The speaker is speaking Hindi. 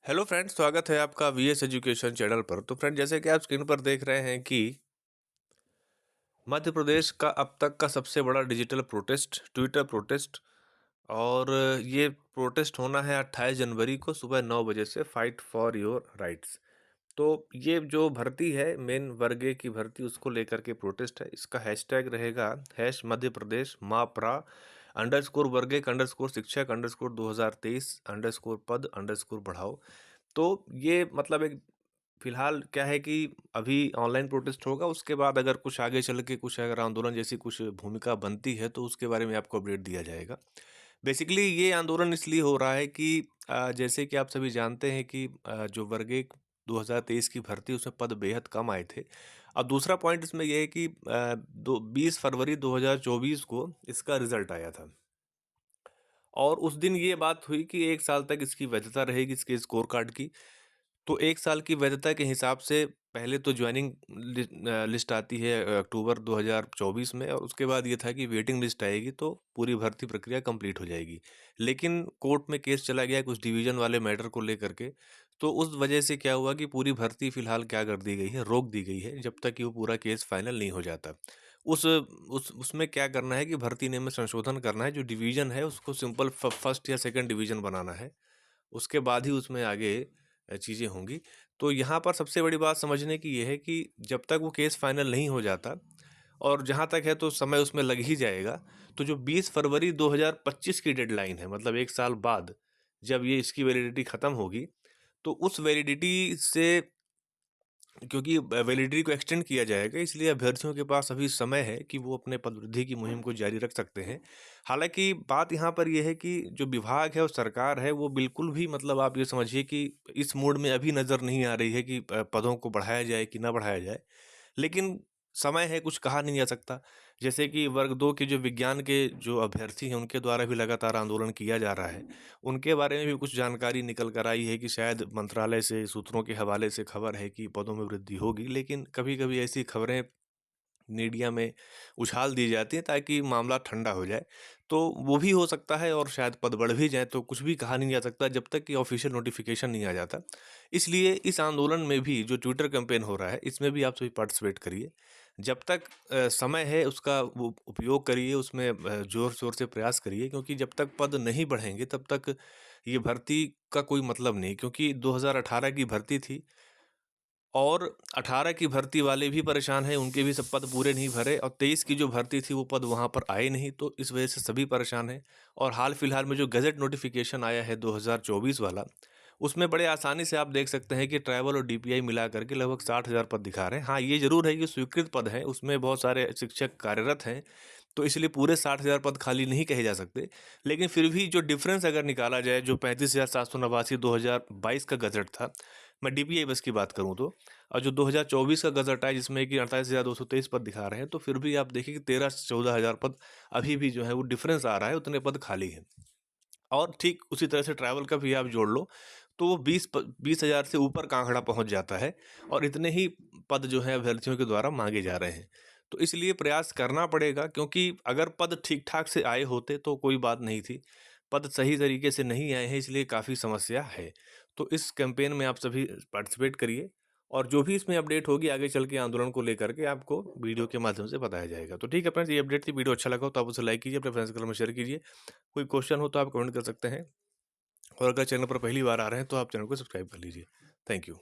हेलो फ्रेंड्स, स्वागत है आपका वीएस एजुकेशन चैनल पर। तो फ्रेंड, जैसे कि आप स्क्रीन पर देख रहे हैं कि मध्य प्रदेश का अब तक का सबसे बड़ा डिजिटल प्रोटेस्ट ट्विटर प्रोटेस्ट, और ये प्रोटेस्ट होना है 28 जनवरी को सुबह 9 बजे से। Fight for your rights. तो ये जो भर्ती है, मेन वर्ग की भर्ती, उसको लेकर के प्रोटेस्ट है। इसका हैशटैग रहेगा हैश मध्य प्रदेश माप्रा अंडरस्कोर वर्ग अंडरस्कोर शिक्षक अंडरस्कोर 2023 अंडरस्कोर पद अंडरस्कोर बढ़ाओ। तो ये मतलब एक फिलहाल क्या है कि अभी ऑनलाइन प्रोटेस्ट होगा, उसके बाद अगर कुछ आगे चल के कुछ अगर आंदोलन जैसी कुछ भूमिका बनती है तो उसके बारे में आपको अपडेट दिया जाएगा। बेसिकली ये आंदोलन इसलिए हो रहा है कि जैसे कि आप सभी जानते हैं कि जो वर्ग एक 2023 की भर्ती, उसमें पद बेहद कम आए थे। और दूसरा पॉइंट इसमें यह है कि 20 फरवरी 2024 को इसका रिजल्ट आया था, और उस दिन ये बात हुई कि 1 साल तक इसकी वैधता रहेगी, इसके स्कोर कार्ड की। तो 1 साल की वैधता के हिसाब से पहले तो ज्वाइनिंग लिस्ट आती है अक्टूबर 2024 में, और उसके बाद ये था कि वेटिंग लिस्ट आएगी तो पूरी भर्ती प्रक्रिया कंप्लीट हो जाएगी। लेकिन कोर्ट में केस चला गया कुछ डिवीजन वाले मैटर को लेकर के। तो उस वजह से क्या हुआ कि पूरी भर्ती फिलहाल क्या कर दी गई है, रोक दी गई है, जब तक कि वो पूरा केस फाइनल नहीं हो जाता। उसमें क्या करना है कि भर्ती नियम में संशोधन करना है। जो डिवीजन है उसको सिंपल फर्स्ट या सेकंड डिवीजन बनाना है, उसके बाद ही उसमें आगे चीज़ें होंगी। तो यहाँ पर सबसे बड़ी बात समझने की ये है कि जब तक वो केस फाइनल नहीं हो जाता, और जहाँ तक है तो समय उसमें लग ही जाएगा। तो जो 20 फरवरी 2025 की डेडलाइन है, मतलब 1 साल बाद जब ये इसकी वैलिडिटी ख़त्म होगी, तो उस वैलिडिटी से, क्योंकि वैलिडिटी को एक्सटेंड किया जाएगा, इसलिए अभ्यर्थियों के पास अभी समय है कि वो अपने पदवृद्धि की मुहिम को जारी रख सकते हैं। हालांकि बात यहाँ पर यह है कि जो विभाग है और सरकार है, वो बिल्कुल भी, मतलब आप ये समझिए कि इस मोड में अभी नज़र नहीं आ रही है कि पदों को बढ़ाया जाए कि ना बढ़ाया जाए। लेकिन समय है, कुछ कहा नहीं जा सकता। जैसे कि वर्ग 2 के जो विज्ञान के जो अभ्यर्थी हैं, उनके द्वारा भी लगातार आंदोलन किया जा रहा है। उनके बारे में भी कुछ जानकारी निकल कर आई है कि शायद मंत्रालय से सूत्रों के हवाले से खबर है कि पदों में वृद्धि होगी। लेकिन कभी-कभी ऐसी खबरें मीडिया में उछाल दी जाती हैं ताकि मामला ठंडा हो जाए। तो वो भी हो सकता है, और शायद पद बढ़ भी जाए, तो कुछ भी कहा नहीं जा सकता जब तक कि ऑफिशियल नोटिफिकेशन नहीं आ जाता। इसलिए इस आंदोलन में भी जो ट्विटर कैंपेन हो रहा है, इसमें भी आप सभी पार्टिसिपेट करिए। जब तक समय है उसका वो उपयोग करिए, उसमें ज़ोर-शोर से प्रयास करिए, क्योंकि जब तक पद नहीं बढ़ेंगे तब तक ये भर्ती का कोई मतलब नहीं। क्योंकि 2018 की भर्ती थी, और 18 की भर्ती वाले भी परेशान हैं, उनके भी सब पद पूरे नहीं भरे, और 23 की जो भर्ती थी वो पद वहाँ पर आए नहीं, तो इस वजह से सभी परेशान हैं। और हाल फिलहाल में जो गज़ट नोटिफिकेशन आया है 2024 वाला, उसमें बड़े आसानी से आप देख सकते हैं कि ट्रैवल और डीपीआई मिला करके लगभग 60,000 पद दिखा रहे हैं। हाँ, ये ज़रूर है कि स्वीकृत पद हैं, उसमें बहुत सारे शिक्षक कार्यरत हैं, तो इसलिए पूरे 60,000 पद खाली नहीं कहे जा सकते। लेकिन फिर भी जो डिफरेंस अगर निकाला जाए, जो 35,789 2022 का गज़ट था, मैं डीपीआई बस की बात करूँ तो, और जो 2024 का गज़ट आया जिसमें कि 48,223 पद दिखा रहे हैं, तो फिर भी आप देखिए कि 13 से 14,000 पद अभी भी जो है वो डिफरेंस आ रहा है, उतने पद खाली हैं। और ठीक उसी तरह से ट्रैवल का भी आप जोड़ लो, तो वो 20,000 से ऊपर का आंकड़ा पहुंच जाता है, और इतने ही पद जो है अभ्यर्थियों के द्वारा मांगे जा रहे हैं। तो इसलिए प्रयास करना पड़ेगा, क्योंकि अगर पद ठीक ठाक से आए होते तो कोई बात नहीं थी। पद सही तरीके से नहीं आए हैं, इसलिए काफ़ी समस्या है। तो इस कैंपेन में आप सभी पार्टिसिपेट करिए, और जो भी इसमें अपडेट होगी आगे चल के आंदोलन को लेकर के, आपको वीडियो के माध्यम से बताया जाएगा। तो ठीक है फ्रेंड्स, ये अपडेट थी। वीडियो अच्छा लगा हो तो आप उसे लाइक कीजिए, अपने फ्रेंड्स सर्कल में शेयर कीजिए। कोई क्वेश्चन हो तो आप कमेंट कर सकते हैं, और अगर चैनल पर पहली बार आ रहे हैं तो आप चैनल को सब्सक्राइब कर लीजिए। Thank you.